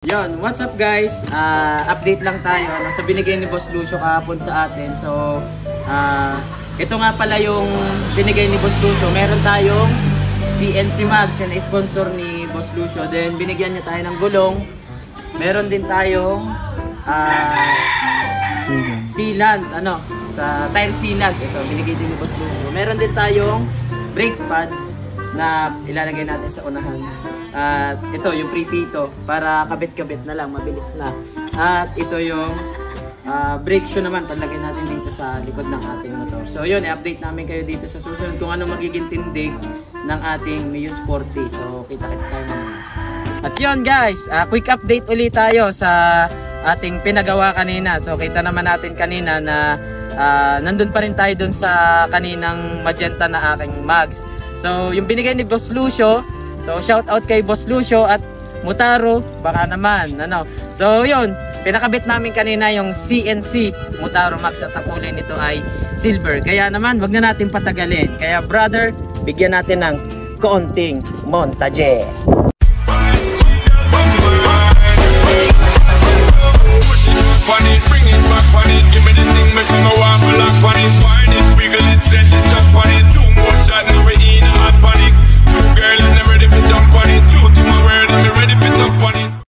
Yon, what's up guys? Update lang tayo sa binigay ni Boss Lucio kahapon sa atin. So, ito nga pala yung binigay ni Boss Lucio. Meron tayong CNC Mags na sponsor ni Boss Lucio. Then, binigyan niya tayo ng gulong. Meron din tayong sealant, sa tire sealant. Ito, binigay din ni Boss Lucio. Meron din tayong brake pad na ilalagay natin sa unahan. At ito yung prepito para kabit-kabit na lang, mabilis na. At ito yung brake shoe naman, palagay natin dito sa likod ng ating motor. So yun, i-update namin kayo dito sa susunod kung ano magiging tindig ng ating Mio Sporty. So kita-kits tayo mamaya. At yun guys, quick update ulit tayo sa ating pinagawa kanina. So kita naman natin kanina na nandun pa rin tayo dun sa kaninang magenta na aking mags. So yung binigay ni Boss Lucio, so shout out kay Boss Lucio at Mutaro, baka naman So yun, pinakabit namin kanina yung CNC Mutaro Max at ang kulay nito ay silver. Kaya naman, wag na natin patagalin. Kaya brother, bigyan natin ng kaunting montage.